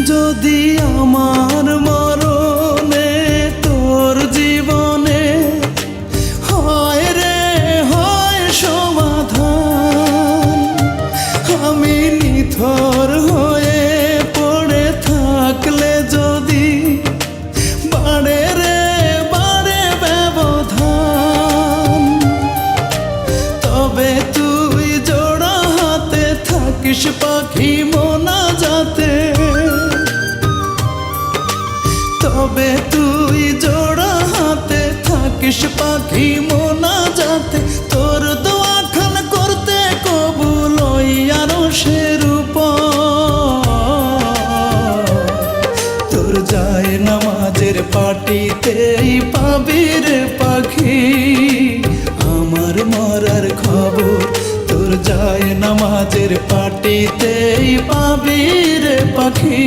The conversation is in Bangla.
যদি আমার মরণে তোর জীবনে হয় রে হয় সমাধান, আমি নিথর হয়ে পড়ে থাকলে যদি বাড়ে রে বাড়ে ব্যবধান, তবে তুই জোড়া হাতে থাকিস পাখি মোনাজাতে, তবে তুই জোড়া হাতে থাকিস পাখি মোনাজাতে। তোর দোয়া খান করতে কবুল ওই আরশের উপর, তোর যায় নামাজের পাটিতেই পাবি রে পাখি আমার মরার খবর, তোর যায় নামাজের পাটিতেই পাবি রে পাখি।